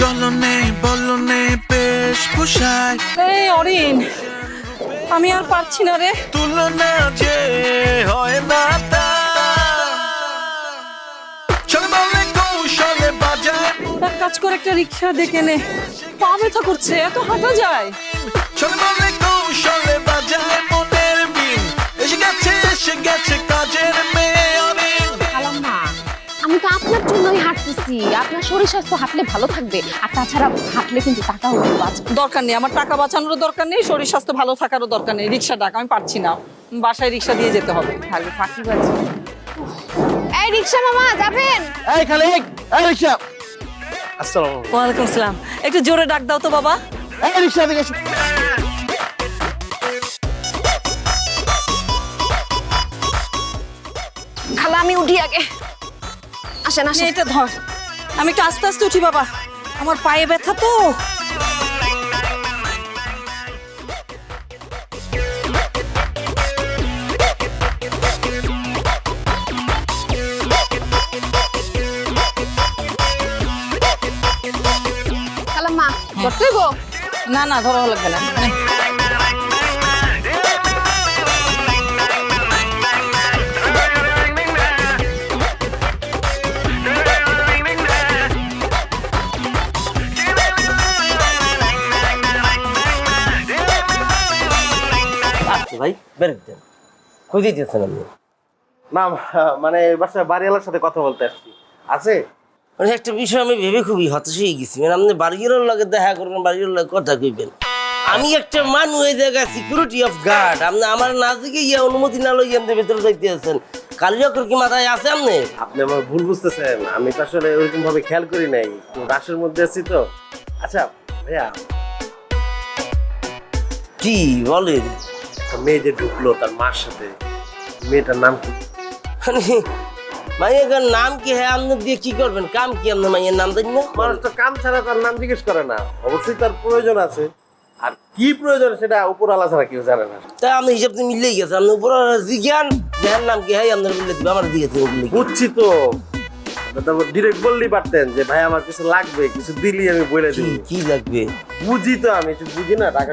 চলনে বলনে বেশ পোষায়। এই অরিন, আমি আর পারছি না রে। তুলনা যে হয় না তা, চল বলে কৌশলে বাজায়। এক কাজ করে একটা রিক্সা ডেকে নে, পা ব্যথা করছে, এত হাঁটা যায়? চল বলে কৌশলে বাজায় মনের বিন, এসে গেছে কাজের মেয়ে অরিন। খালাম্মা, আমি তো আপনার জন্যই হাঁটতেছি। আপনার শরীর স্বাস্থ্য হাঁটলে ভালো থাকবে, আর তাছাড়া হাঁটলে কিন্তু টাকাও বাঁচবে। দরকার নেই, আমার টাকা বাঁচানোরও দরকার নেই, শরীর স্বাস্থ্য ভালো থাকারও দরকার নেই। রিক্সা ডাক, আমি পারছি না, বাসায় রিক্সা দিয়ে যেতে হবে। খালি ফাঁকি বাজি। এই রিক্সা মামা যাবেন? এই খালিক, এই রিকশা। আসসালামু আলাইকুম। ওয়ালাইকুম আসসালাম। একটু জোরে ডাক দাও তো বাবা। এই রিকশা থেকে এসো। খালা আমি উঠি আগে। আসেন নে, আসেন। এটা ধর, আমি একটু আস্তে আস্তে উঠি বাবা, আমার পায়ে ব্যথা তো। খালাম্মা ধরতে গো। না না, ধরা লাগবে না। আচ্ছা ভাই বের দেন, কই দিতেছেন আপনি? না মানে বাসা বাড়িওয়ালার সাথে কথা বলতে আসছি। আছে? মানে একটা বিষয় আমি ভেবে খুবই হতাশ হয়ে গেছি। মানে আপনি বাড়িওয়ালার লগে দেখা করবেন, বাড়িওয়ালার লগে কথা কইবেন। আমি একটা মানুষ এই জায়গায় সিকিউরিটি অফ গার্ড, আপনি আমার না দিকে ইয়ে অনুমতি না লইয়া আপনি ভেতরে যাইতে আছেন। কালিয়াকর কি মাথায় আছে আপনি? আপনি আমার ভুল বুঝতেছেন, আমি তো আসলে ওইরকম ভাবে খেয়াল করি নাই, একটু রাশের মধ্যে আছি তো। আচ্ছা ভাইয়া, কি বলেন? একটা মেয়ে যে ঢুকলো তার মার সাথে, মেয়েটার নাম কি? মানে মাইয়ার নাম কি? হ্যাঁ আপনি দিয়ে কি করবেন? কাম কি আপনার মাইয়ের নাম দেন না? মানুষ তো কাম ছাড়া তার নাম জিজ্ঞেস করে না, অবশ্যই তার প্রয়োজন আছে, আর কি প্রয়োজন সেটা উপরওয়ালা ছাড়া কেউ জানে না। তাই আপনি হিসাব তো মিলেই গেছে। আপনি উপর জিজ্ঞান যার নাম কি? হ্যাঁ আপনার মিলে দিবে, আমার দিয়েছে। বুঝছি তো, ডিরেক্ট বললেই পারতেন যে ভাই আমার কিছু লাগবে, কিছু দিলি আমি বলে কি দিই। কি লাগবে? বুঝি তো, আমি একটু বুঝি না টাকা।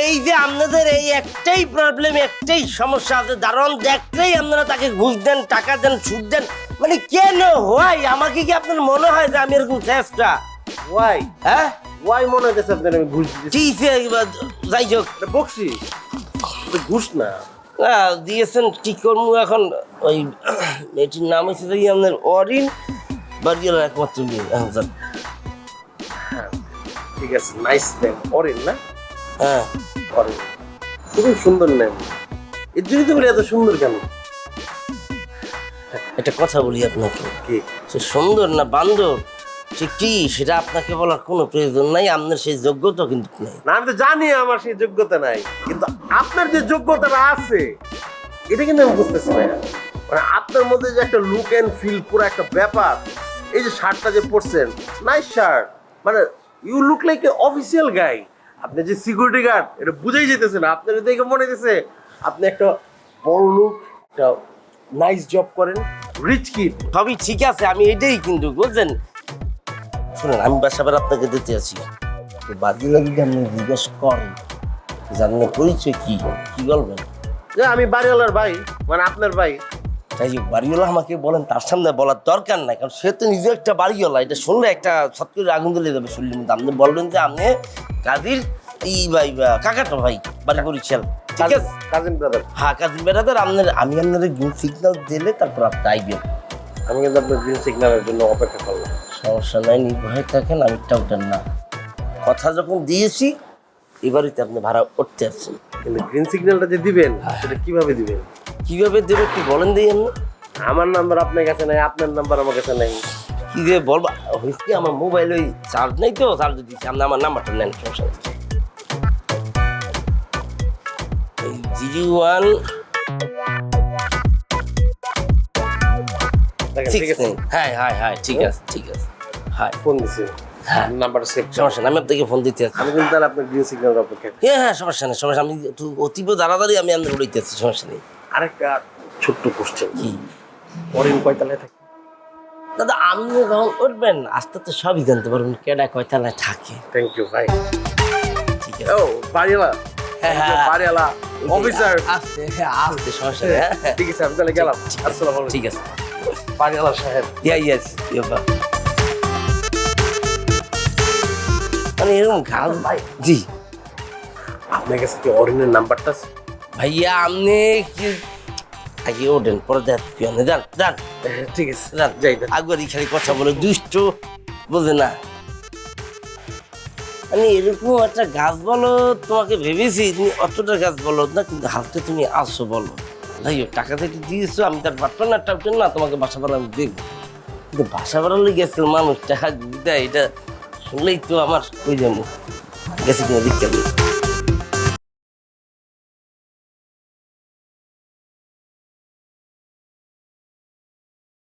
এই যে আপনাদের এই একটাই প্রবলেম, একটাই সমস্যা আছে। দারুণ দেখলেই আপনারা তাকে ঘুষ দেন, টাকা দেন, সুদ দেন। মানে কেন হয়? আমাকে কি আপনার মনে হয় যে আমি এরকম চেষ্টা? ওয়াই হ্যাঁ ওয়াই মনে হচ্ছে আপনার আমি ঘুষ দিচ্ছি? কি যাই হোক, এটা বকছি, এটা ঘুষ না। দিয়েছেন কি করবো এখন? ওই মেয়েটির নাম হচ্ছে যে আপনার অরিন, বাড়িওয়ালার একমাত্র মেয়ে। এখন যান। ঠিক আছে, নাইস নেম, অরিন না? হ্যাঁ অরিন খুবই সুন্দর নেম। এর জন্যই তো বলি এত সুন্দর কেন? একটা কথা বলি আপনাকে, কি? সে সুন্দর না বান্দর, সে কি সেটা আপনাকে বলার কোনো প্রয়োজন নাই। আপনার সেই যোগ্যতা কিন্তু নাই। না আমি তো জানি আমার সেই যোগ্যতা নাই, কিন্তু আপনার যে যোগ্যতাটা আছে এটা কিন্তু আমি বুঝতেছি ভাইয়া। মানে আপনার মধ্যে যে একটা লুক এন্ড ফিল, পুরো একটা ব্যাপার। এই যে শার্টটা যে পরছেন, নাইস শার্ট, মানে you look like a official guy. আপনি যে সিকিউরিটি গার্ড এটা বুঝেই যেতেছে না, আপনার দেখে মনে হইতেছে আপনি একটা বড় লোক, একটা নাইস জব করেন, রিচ কিড। সবই ঠিক আছে, আমি এটাই কিন্তু বুঝলেন। শুনুন, আমি বাসাবার আপনাকে দিতে আছি, তো বাদি লাগি আপনি জিজ্ঞেস করেন যে আপনার পরিচয় কি, কি বলবেন? যে আমি বাড়িওয়ালার ভাই, মানে আপনার ভাই। তাই হোক, বাড়িওয়ালা আমাকে বলেন, তার সামনে বলার দরকার নাই, কারণ সে তো নিজে একটা বাড়িওয়ালা। এটা শুনলে একটা সব করে আগুন জ্বলে যাবে শুনলে। কিন্তু আপনি বলবেন যে আপনি কাজীর ভাই বা কাকাতো ভাই, বাড়ি বরিশাল। ঠিক আছে, কাজিন ব্রাদার। হ্যাঁ কাজীর বেড়াদার। আমি আপনার গ্রিন সিগন্যাল দিলে তারপর আপনি আইবেন। আমি কিন্তু আপনার গ্রিন সিগন্যালের জন্য অপেক্ষা করলাম। সমস্যা নাই, নির্ভয়ে থাকেন, আমি টাউটার না। কথা যখন দিয়েছি, এবারেতে আপনি ভাড়া উঠতে আসছেন। কিন্তু গ্রিন সিগন্যালটা যে দিবেন সেটা কিভাবে দিবেন? কিভাবে দেবে কি বলেন দিই আপনি? আমার নাম্বার আপনার কাছে নাই, আপনার নাম্বার আমার কাছে নাই। কি যে বলবা হয়েছে, আমার মোবাইল ওই চার্জ নেই তো, চার্জ দিচ্ছি। আপনি আমার নাম্বারটা নেন, সমস্যা নেই। 01 দেখেন, ঠিক আছে, 6 হ্যাঁ হ্যাঁ হ্যাঁ ঠিক আছে ঠিক আছে। হ্যাঁ ফোন দিছি, হ্যাঁ নাম্বার সেভ। সমস্যা নেই, আমি আপনাকে ফোন দিতে আছি। আমি কিন্তু তাহলে আপনার গ্রিন সিগন্যাল অপেক্ষা করি। হ্যাঁ হ্যাঁ সমস্যা নেই, সমস্যা। আমি একটু অতীব তাড়াতাড়ি আমি আপনার উড়াইতে আছি, সমস্যা নেই। আরেকটা ছোট্ট কোশ্চেন, কি? অরিন কয়তলায় থাকে? দাদা আপনি যখন উঠবেন আস্তে আস্তে সবই জানতে পারবেন কেডা কয়তলায় থাকে। থ্যাংক ইউ ভাই। ঠিক আছে। ও বাড়িওয়ালা, হ্যাঁ, হ্যাঁ। বাড়িওয়ালা অফিসার। আস্তে আস্তে সমস্যা নেই, হ্যাঁ। ঠিক আছে, আমি তাহলে গেলাম। আসসালামু আলাইকুম। ঠিক আছে। বাড়িওয়ালা সাহেব। ইয়েস মানে এরকম গাছ ভাই। জি আপনার কাছে কি অরিনের নাম্বারটা আছে? ভাইয়া আপনি কি আগে ওঠেন পরে দেখ যান যান ঠিক আছে, যান যাই দেন। আগবারই খালি কথা বলে দুষ্ট বোঝে না। আমি এরকম একটা গাছ বলো তোমাকে ভেবেছি তুমি অতটা গাছ বলো না, কিন্তু হাতে তুমি আসো বলো যাই হোক টাকা থেকে দিয়েছো আমি তার বাটন না টাপটেন না তোমাকে বাসা ভাড়া আমি দেখবো, কিন্তু বাসা ভাড়া লেগে গেছিল মানুষ টাকা দেয় এটা শুনলেই তো আমার ওই জন্য গেছে কিনা দেখতে